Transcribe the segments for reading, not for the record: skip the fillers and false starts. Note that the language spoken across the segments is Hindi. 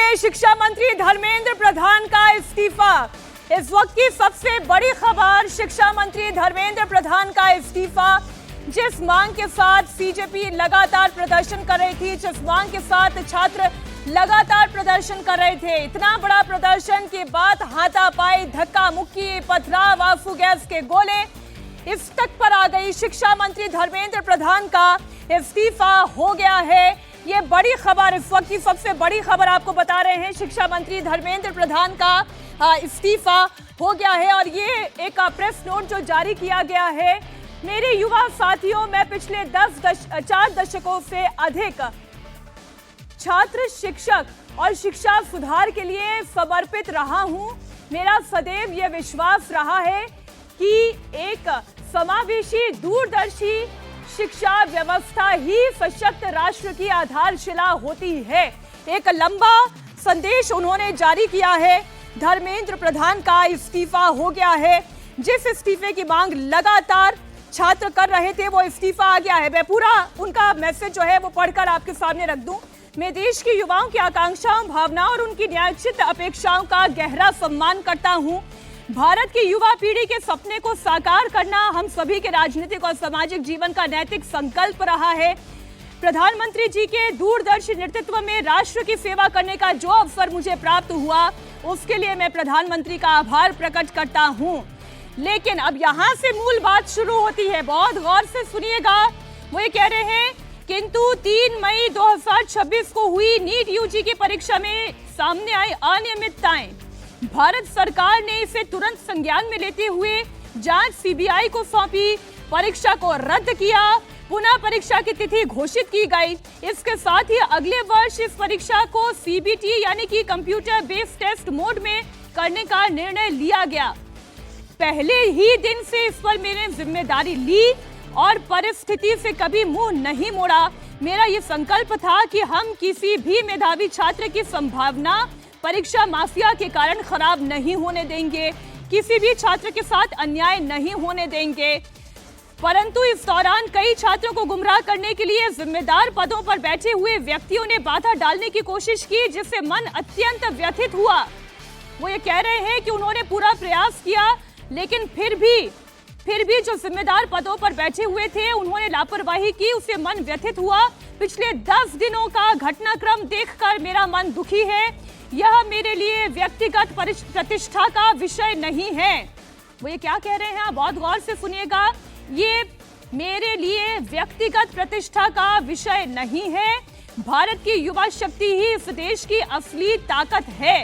में शिक्षा मंत्री धर्मेंद्र प्रधान का इस्तीफा। इस वक्त की सबसे बड़ी खबर, शिक्षा मंत्री धर्मेंद्र प्रधान का इस्तीफा। जिस मांग के साथ सीजेपी लगातार प्रदर्शन कर रही थी, जिस मांग के साथ छात्र लगातार प्रदर्शन कर रहे थे, इतना बड़ा प्रदर्शन के बाद हाथापाई, धक्का मुक्की, पथराव, आंसू गैस के गोले, इस तक पर आ गई। शिक्षा मंत्री धर्मेंद्र प्रधान का इस्तीफा हो गया है। ये बड़ी खबर, इस वक्त की सबसे बड़ी खबर आपको बता रहे हैं। शिक्षा मंत्री धर्मेंद्र प्रधान का इस्तीफा हो गया है और ये एक प्रेस नोट जो जारी किया गया है। मेरे युवा साथियों, मैं पिछले 4 दशकों से अधिक छात्र, शिक्षक और शिक्षा सुधार के लिए समर्पित रहा हूं। मेरा सदैव यह विश्वास रहा है कि एक समावेशी, दूरदर्शी शिक्षा व्यवस्था ही सशक्त राष्ट्र की आधारशिला होती है। एक लंबा संदेश उन्होंने जारी किया है। धर्मेंद्र प्रधान का इस्तीफा हो गया है। जिस इस्तीफे की मांग लगातार छात्र कर रहे थे, वो इस्तीफा आ गया है। मैं पूरा उनका मैसेज जो है वो पढ़कर आपके सामने रख दूं। मैं देश के युवाओं की आकांक्षाओं, भावनाओं और उनकी न्यायोचित अपेक्षाओं का गहरा सम्मान करता हूं। भारत की युवा पीढ़ी के सपने को साकार करना हम सभी के राजनीतिक और सामाजिक जीवन का नैतिक संकल्प रहा है। प्रधानमंत्री जी के दूरदर्शी नेतृत्व में राष्ट्र की सेवा करने का जो अवसर मुझे प्राप्त हुआ, उसके लिए मैं प्रधानमंत्री का आभार प्रकट करता हूं। लेकिन अब यहां से मूल बात शुरू होती है, बहुत गौर से सुनिएगा। वो ये कह रहे हैं, किंतु 3 मई 2026 को हुई नीट यूजी की परीक्षा में सामने आई अनियमितताएं। भारत सरकार ने इसे तुरंत संज्ञान में लेते हुए जांच सीबीआई को सौंपी, परीक्षा को रद्द किया, पुनः परीक्षा की तिथि घोषित की गई। इसके साथ ही अगले वर्ष इस परीक्षा को सीबीटी यानी कि कंप्यूटर बेस्ड टेस्ट मोड में करने का निर्णय लिया गया। पहले ही दिन से इस पर मैंने जिम्मेदारी ली और परिस्थिति से कभी मुंह नहीं मोड़ा। मेरा ये संकल्प था कि हम किसी भी मेधावी छात्र की संभावना परीक्षा माफिया के कारण खराब नहीं होने देंगे, किसी भी छात्र के साथ अन्याय नहीं होने देंगे। परंतु इस दौरान कई छात्रों को गुमराह करने के लिए जिम्मेदार पदों पर बैठे हुए व्यक्तियों ने बाधा डालने की कोशिश की, जिससे मन अत्यंत व्यथित हुआ। वो ये कह रहे हैं कि उन्होंने पूरा प्रयास किया, लेकिन फिर भी जो जिम्मेदार पदों पर बैठे हुए थे, उन्होंने लापरवाही की, उससे मन व्यथित हुआ। पिछले 10 दिनों का घटनाक्रम देखकर मेरा मन दुखी है। यह मेरे लिए व्यक्तिगत प्रतिष्ठा का विषय नहीं है। वो ये क्या कह रहे हैं, आप बहुत गौर से सुनिएगा। ये मेरे लिए व्यक्तिगत प्रतिष्ठा का विषय नहीं है। भारत की युवा शक्ति ही इस देश की असली ताकत है।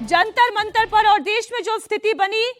जंतर मंतर पर और देश में जो स्थिति बनी,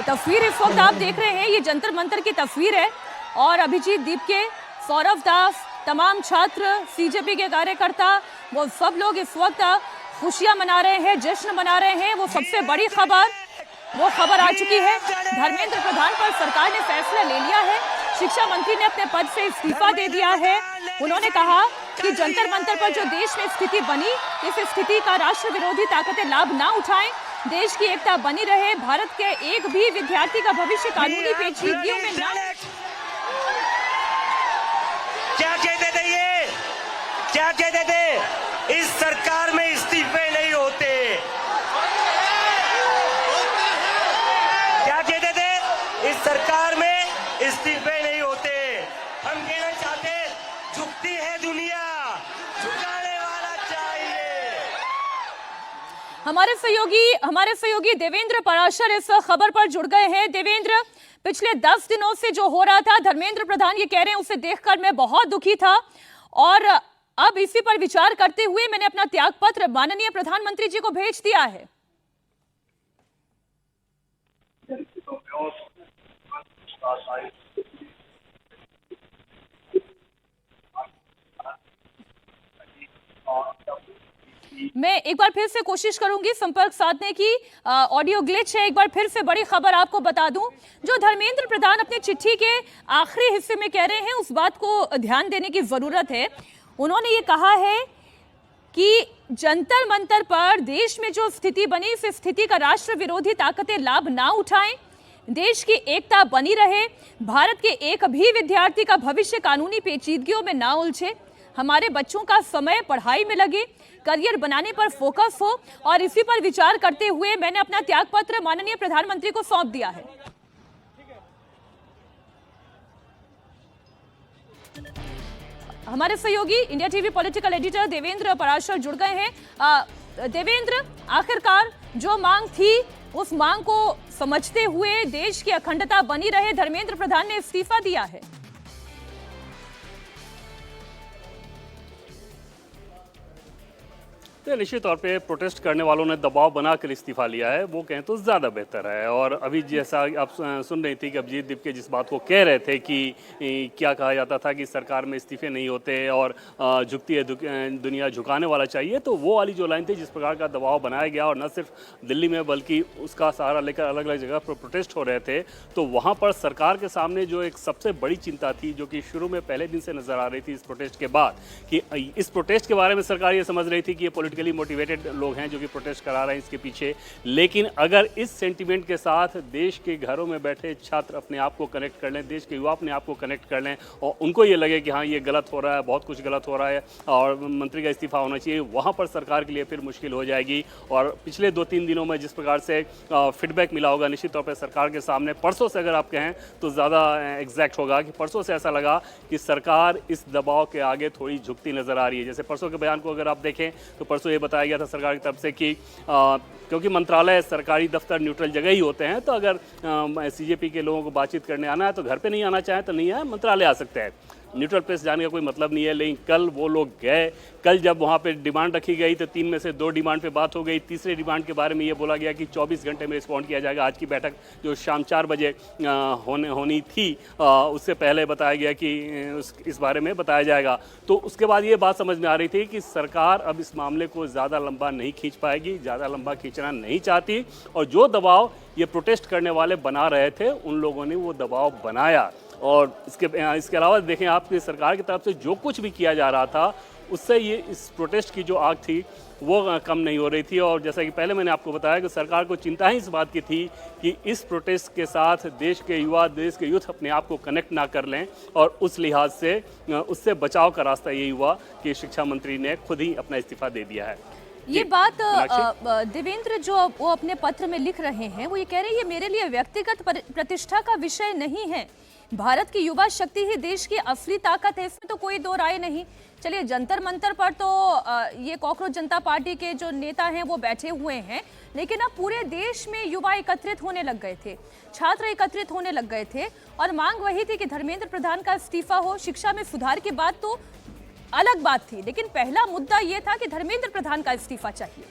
तस्वीर इस वक्त आप देख रहे हैं, ये जंतर मंतर की तस्वीर है और अभिजीत दीप के, सौरव दास, तमाम छात्र, सीजेपी के कार्यकर्ता वो सब लोग इस वक्त खुशियां मना रहे हैं, जश्न मना रहे हैं। वो सबसे बड़ी खबर आ चुकी है। धर्मेंद्र प्रधान पर सरकार ने फैसला ले लिया है। शिक्षा मंत्री ने अपने पद से इस्तीफा दे दिया है। उन्होंने कहा कि जंतर मंतर पर जो देश में स्थिति बनी, इस स्थिति का राष्ट्र विरोधी ताकतें लाभ ना उठाएं, देश की एकता बनी रहे, भारत के एक भी विद्यार्थी का भविष्य कानूनी पेचीदगियों में ना। क्या कहते थे ये? क्या कहते थे? इस सरकार में इस्तीफे नहीं होते। क्या कहते थे? इस सरकार में इस्तीफे नहीं होते। हम कहना चाहते, झुकती है दुनिया, झुकाने वाला चाहिए। हमारे सहयोगी देवेंद्र पराशर इस खबर पर जुड़ गए हैं। देवेंद्र, पिछले 10 दिनों से जो हो रहा था, धर्मेंद्र प्रधान ये कह रहे हैं, उसे देखकर मैं बहुत दुखी था और अब इसी पर विचार करते हुए मैंने अपना त्यागपत्र माननीय प्रधानमंत्री जी को भेज दिया है। मैं एक बार फिर से कोशिश करूंगी संपर्क साधने की, ऑडियो ग्लिच है। एक बार फिर से बड़ी खबर आपको बता दूं, जो धर्मेंद्र प्रधान अपनी चिट्ठी के आखिरी हिस्से में कह रहे हैं, उस बात को ध्यान देने की जरूरत है। उन्होंने ये कहा है कि जंतर मंतर पर देश में जो स्थिति बनी, इस स्थिति का राष्ट्र विरोधी ताकतें लाभ ना उठाएं, देश की एकता बनी रहे, भारत के एक भी विद्यार्थी का भविष्य कानूनी पेचीदगियों में ना उलझे, हमारे बच्चों का समय पढ़ाई में लगे, करियर बनाने पर फोकस हो, और इसी पर विचार करते हुए मैंने अपना त्यागपत्र माननीय प्रधानमंत्री को सौंप दिया है। हमारे सहयोगी India TV political editor Devendra Parashar जुड़ गए हैं। देवेंद्र, आखिरकार जो मांग थी, उस मांग को समझते हुए देश की अखंडता बनी रहे, धर्मेंद्र प्रधान ने इस्तीफा दिया है। तो निश्चित तौर पे प्रोटेस्ट करने वालों ने दबाव बनाकर इस्तीफा लिया है, वो कहें तो ज़्यादा बेहतर है। और अभी जैसा आप सुन रही थी कि अभिजीत दीपके जिस बात को कह रहे थे कि क्या कहा जाता था कि सरकार में इस्तीफे नहीं होते और झुकती है दुनिया, झुकाने वाला चाहिए, तो वो वाली जो लाइन थी, जिस प्रकार का दबाव बनाया गया, और न सिर्फ दिल्ली में बल्कि उसका सहारा लेकर अलग अलग जगह पर प्रोटेस्ट हो रहे थे, तो वहाँ पर सरकार के सामने जो एक सबसे बड़ी चिंता थी, जो कि शुरू में पहले दिन से नजर आ रही थी इस प्रोटेस्ट के बाद, कि इस प्रोटेस्ट के बारे में सरकार ये समझ रही थी कि ये पॉलिटिकली मोटिवेटेड लोग हैं जो कि प्रोटेस्ट करा रहे हैं इसके पीछे। लेकिन अगर इस सेंटीमेंट के साथ देश के घरों में बैठे छात्र अपने आप को कनेक्ट कर लें, देश के युवा अपने आप को कनेक्ट कर लें, और उनको ये लगे कि हाँ ये गलत हो रहा है, बहुत कुछ गलत हो रहा है और मंत्री का इस्तीफा होना चाहिए, वहाँ पर सरकार के लिए फिर मुश्किल हो जाएगी। और पिछले 2-3 दिनों में जिस प्रकार से फीडबैक मिला होगा, निश्चित तौर पर सरकार के सामने, परसों से अगर आप कहें तो ज़्यादा एग्जैक्ट होगा कि परसों से ऐसा लगा कि सरकार इस दबाव के आगे थोड़ी झुकती नजर आ रही है। जैसे परसों के बयान को अगर आप देखें तो परसों ये बताया गया था सरकार की तरफ से कि क्योंकि मंत्रालय, सरकारी दफ्तर न्यूट्रल जगह ही होते हैं, तो अगर सीजेपी के लोगों को बातचीत करने आना है तो घर पे नहीं आना चाहे तो नहीं है, मंत्रालय आ सकते हैं, न्यूट्रल प्लेस जाने का कोई मतलब नहीं है। लेकिन कल वो लोग गए, कल जब वहाँ पे डिमांड रखी गई तो 3 में से 2 डिमांड पे बात हो गई। तीसरे डिमांड के बारे में ये बोला गया कि 24 घंटे में रिस्पॉन्ड किया जाएगा। आज की बैठक जो शाम 4 बजे होनी थी, उससे पहले बताया गया कि इस बारे में बताया जाएगा। तो उसके बाद ये बात समझ में आ रही थी कि सरकार अब इस मामले को ज़्यादा लंबा नहीं खींच पाएगी, ज़्यादा लंबा खींचना नहीं चाहती, और जो दबाव ये प्रोटेस्ट करने वाले बना रहे थे, उन लोगों ने वो दबाव बनाया। और इसके अलावा देखें, आपकी सरकार की तरफ से जो कुछ भी किया जा रहा था, उससे ये इस प्रोटेस्ट की जो आग थी वो कम नहीं हो रही थी। और जैसा कि पहले मैंने आपको बताया कि सरकार को चिंता ही इस बात की थी कि इस प्रोटेस्ट के साथ देश के युवा, देश के यूथ अपने आप को कनेक्ट ना कर लें, और उस लिहाज से उससे बचाव का रास्ता यही हुआ कि शिक्षा मंत्री ने खुद ही अपना इस्तीफा दे दिया है। ये बात देवेंद्र जो वो अपने पत्र में लिख रहे हैं, वो ये कह रहे हैं, ये मेरे लिए व्यक्तिगत प्रतिष्ठा का विषय नहीं है, भारत की युवा शक्ति ही देश की असली ताकत है, इसमें तो कोई दो राय नहीं। चलिए, जंतर मंतर पर तो ये कॉकरोच जनता पार्टी के जो नेता हैं वो बैठे हुए हैं, लेकिन अब पूरे देश में युवा एकत्रित होने लग गए थे, छात्र एकत्रित होने लग गए थे, और मांग वही थी कि धर्मेंद्र प्रधान का इस्तीफा हो। शिक्षा में सुधार की बात तो अलग बात थी, लेकिन पहला मुद्दा ये था कि धर्मेंद्र प्रधान का इस्तीफा चाहिए।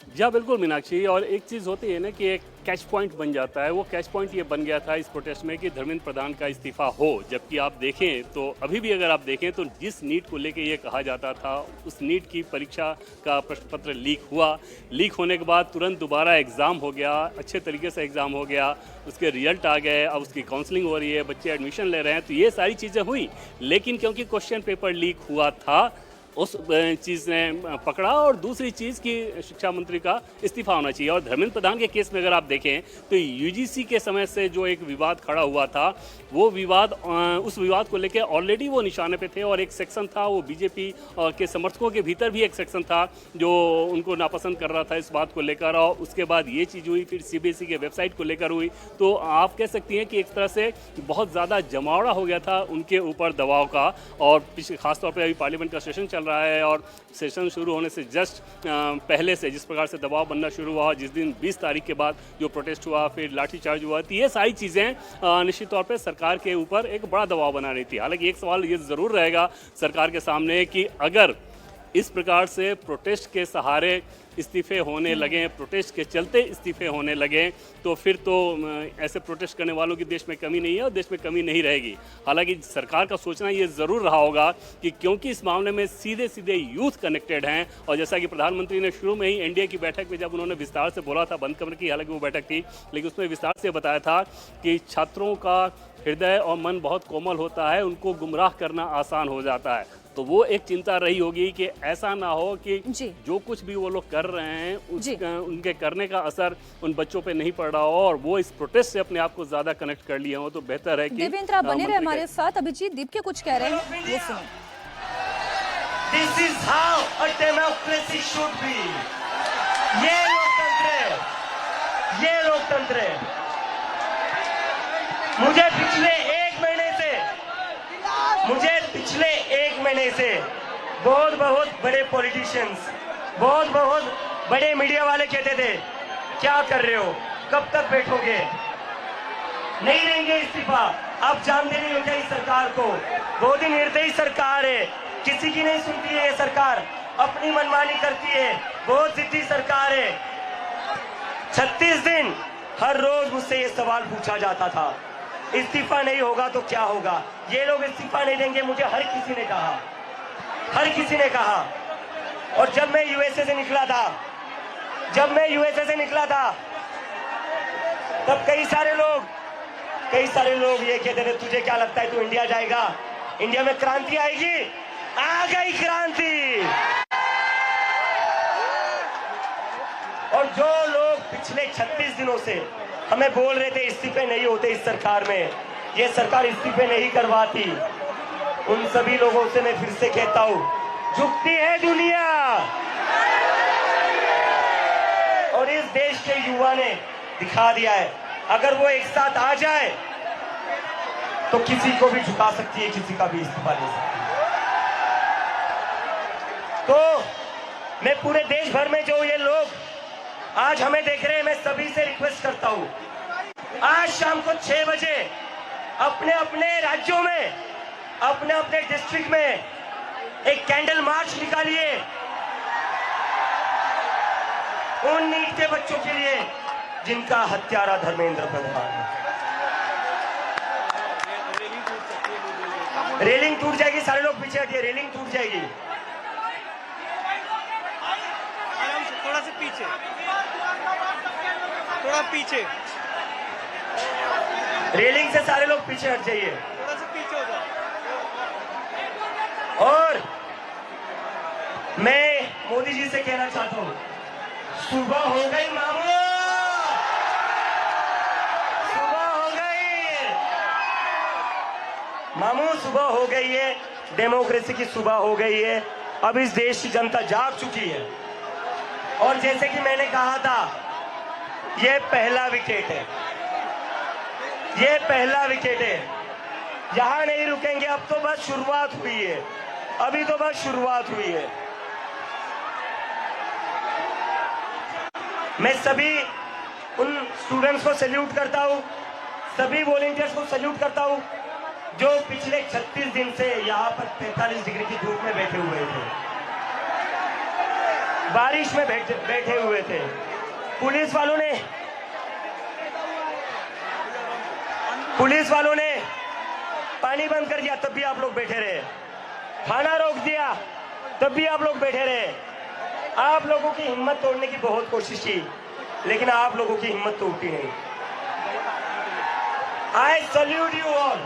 जी हाँ, बिल्कुल मीनाक्षी। और एक चीज़ होती है ना कि एक कैच पॉइंट बन जाता है। वो कैच पॉइंट ये बन गया था इस प्रोटेस्ट में कि धर्मेंद्र प्रधान का इस्तीफा हो, जबकि आप देखें तो अभी भी अगर आप देखें तो जिस नीट को लेके ये कहा जाता था, उस नीट की परीक्षा का प्रश्न पत्र लीक हुआ। लीक होने के बाद तुरंत दोबारा एग्ज़ाम हो गया, अच्छे तरीके से एग्ज़ाम हो गया, उसके रिजल्ट आ गए, अब उसकी काउंसलिंग हो रही है, बच्चे एडमिशन ले रहे हैं, तो ये सारी चीज़ें हुई। लेकिन क्योंकि क्वेश्चन पेपर लीक हुआ था, उस चीज़ ने पकड़ा। और दूसरी चीज़ कि शिक्षा मंत्री का इस्तीफा होना चाहिए। और धर्मेंद्र प्रधान के केस में अगर आप देखें तो यूजीसी के समय से जो एक विवाद खड़ा हुआ था, वो विवाद, उस विवाद को लेकर ऑलरेडी वो निशाने पे थे। और एक सेक्शन था, वो बीजेपी के समर्थकों के भीतर भी एक सेक्शन था जो उनको नापसंद कर रहा था इस बात को लेकर। और उसके बाद ये चीज़ हुई, फिर सीबीएसई के वेबसाइट को लेकर हुई। तो आप कह सकती हैं कि एक तरह से बहुत ज़्यादा जमावड़ा हो गया था उनके ऊपर दबाव का। और खासतौर पर अभी पार्लियामेंट का सेशन चल रहा है और सेशन शुरू होने से जस्ट पहले से जिस प्रकार से दबाव बनना शुरू हुआ, जिस दिन 20 तारीख के बाद जो प्रोटेस्ट हुआ, फिर लाठीचार्ज हुआ, तो ये सारी चीज़ें निश्चित तौर पे सरकार के ऊपर एक बड़ा दबाव बना रही थी। हालांकि एक सवाल ये ज़रूर रहेगा सरकार के सामने कि अगर इस प्रकार से प्रोटेस्ट के सहारे इस्तीफे होने लगे, प्रोटेस्ट के चलते इस्तीफे होने लगे, तो फिर तो ऐसे प्रोटेस्ट करने वालों की देश में कमी नहीं है और देश में कमी नहीं रहेगी। हालांकि सरकार का सोचना ये ज़रूर रहा होगा कि क्योंकि इस मामले में सीधे सीधे यूथ कनेक्टेड हैं, और जैसा कि प्रधानमंत्री ने शुरू में ही एनडीए की बैठक में जब उन्होंने विस्तार से बोला था, बंद कमरे की हालांकि वो बैठक थी, लेकिन उसमें विस्तार से बताया था कि छात्रों का हृदय और मन बहुत कोमल होता है, उनको गुमराह करना आसान हो जाता है। तो वो एक चिंता रही होगी कि ऐसा ना हो कि जो कुछ भी वो लोग कर रहे हैं उनके करने का असर उन बच्चों पे नहीं पड़ रहा हो और वो इस प्रोटेस्ट से अपने आप को ज्यादा कनेक्ट कर लिया हो। तो बेहतर है कि देवेंद्र आप बने रहे हमारे साथ। अभिजीत दीप के कुछ कह रहे हैं, ये सुनो। This is how a democracy should be. ये लोकतंत्र है, ये लोकतंत्र है। मुझे पिछले एक महीने से बहुत बड़े पॉलिटिशियंस, बहुत बड़े मीडिया वाले कहते थे क्या कर रहे हो, कब तक बैठोगे, नहीं देंगे इस्तीफा। आप जानते नहीं हो क्या इस सरकार को, बहुत ही निर्दयी सरकार है, किसी की नहीं सुनती है ये सरकार, अपनी मनमानी करती है, बहुत जिद्दी सरकार है। 36 दिन हर रोज मुझसे ये सवाल पूछा जाता था, इस्तीफा नहीं होगा तो क्या होगा, ये लोग इस्तीफा नहीं देंगे, मुझे हर किसी ने कहा। और जब मैं यूएसए से निकला था, तब कई सारे लोग ये कहते थे तुझे क्या लगता है तू इंडिया जाएगा, इंडिया में क्रांति आएगी, आ गई क्रांति। और जो लोग पिछले 36 दिनों से हमें बोल रहे थे इस्तीफे नहीं होते इस सरकार में, ये सरकार इस्तीफे नहीं करवाती, उन सभी लोगों से मैं फिर से कहता हूं, झुकती है दुनिया। और इस देश के युवा ने दिखा दिया है, अगर वो एक साथ आ जाए तो किसी को भी झुका सकती है, किसी का भी इस्तीफा ले सकती है। तो मैं पूरे देश भर में जो ये लोग आज हमें देख रहे हैं, मैं सभी से रिक्वेस्ट करता हूं, आज शाम को 6 बजे अपने अपने राज्यों में, अपने अपने डिस्ट्रिक्ट में एक कैंडल मार्च निकालिए उन नीट के बच्चों के लिए जिनका हत्यारा धर्मेंद्र प्रधान है। रेलिंग टूट जाएगी, सारे लोग पीछे हटिए, रेलिंग टूट जाएगी। थोड़ा पीछे रेलिंग से सारे लोग पीछे हट जाइए, थोड़ा सा पीछे हो जाओ। और मैं मोदी जी से कहना चाहता हूं, सुबह हो गई मामू, सुबह हो गई मामू, सुबह हो गई है, डेमोक्रेसी की सुबह हो गई है। अब इस देश की जनता जाग चुकी है। और जैसे कि मैंने कहा था, ये पहला विकेट है, ये पहला विकेट है, यहां नहीं रुकेंगे, अब तो बस शुरुआत हुई है, अभी तो बस शुरुआत हुई है। मैं सभी उन स्टूडेंट्स को सैल्यूट करता हूं, सभी वॉलंटियर्स को सैल्यूट करता हूं जो पिछले 36 दिन से यहां पर 45 डिग्री की धूप में बैठे हुए थे, बारिश में बैठे हुए थे। पुलिस वालों ने पुलिस वालों ने पानी बंद कर दिया तब भी आप लोग बैठे रहे, खाना रोक दिया तब भी आप लोग बैठे रहे। आप लोगों की हिम्मत तोड़ने की बहुत कोशिश की, लेकिन आप लोगों की हिम्मत टूटी नहीं। I salute you all,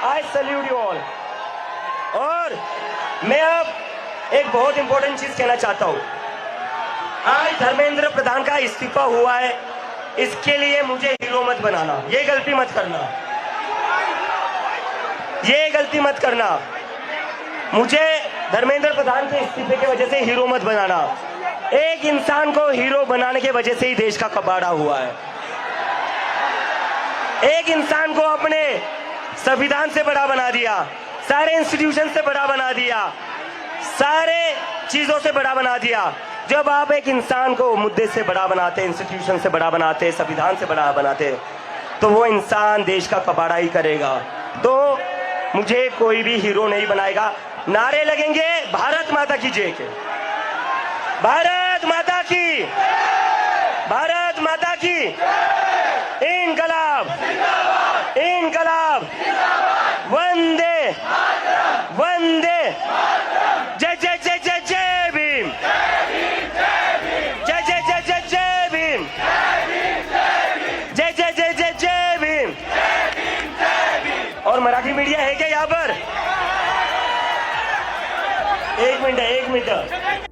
I salute you all. और मैं अब एक बहुत इंपॉर्टेंट चीज कहना चाहता हूं। आज धर्मेंद्र प्रधान का इस्तीफा हुआ है, इसके लिए मुझे हीरो मत बनाना, ये गलती मत करना, ये गलती मत करना। मुझे धर्मेंद्र प्रधान के इस्तीफे की वजह से हीरो मत बनाना। एक इंसान को हीरो बनाने की वजह से ही देश का कबाड़ा हुआ है। एक इंसान को अपने संविधान से बड़ा बना दिया, सारे इंस्टीट्यूशन से बड़ा बना दिया, सारे चीजों से बड़ा बना दिया। जब आप एक इंसान को मुद्दे से बड़ा बनाते, इंस्टीट्यूशन से बड़ा बनाते, संविधान से बड़ा बनाते, तो वो इंसान देश का कबाड़ा ही करेगा। तो मुझे कोई भी हीरो नहीं बनाएगा। नारे लगेंगे भारत माता की जय के, भारत माता की, भारत माता की, इनकलाब, इनकलाब, वंदे वंदे, जय जय जय जय जय भीम, जय जय जय जय जय भीम, जय जय जय जय जय भीम। और मराठी मीडिया है क्या यहाँ पर? एक मिनट, एक मिनट।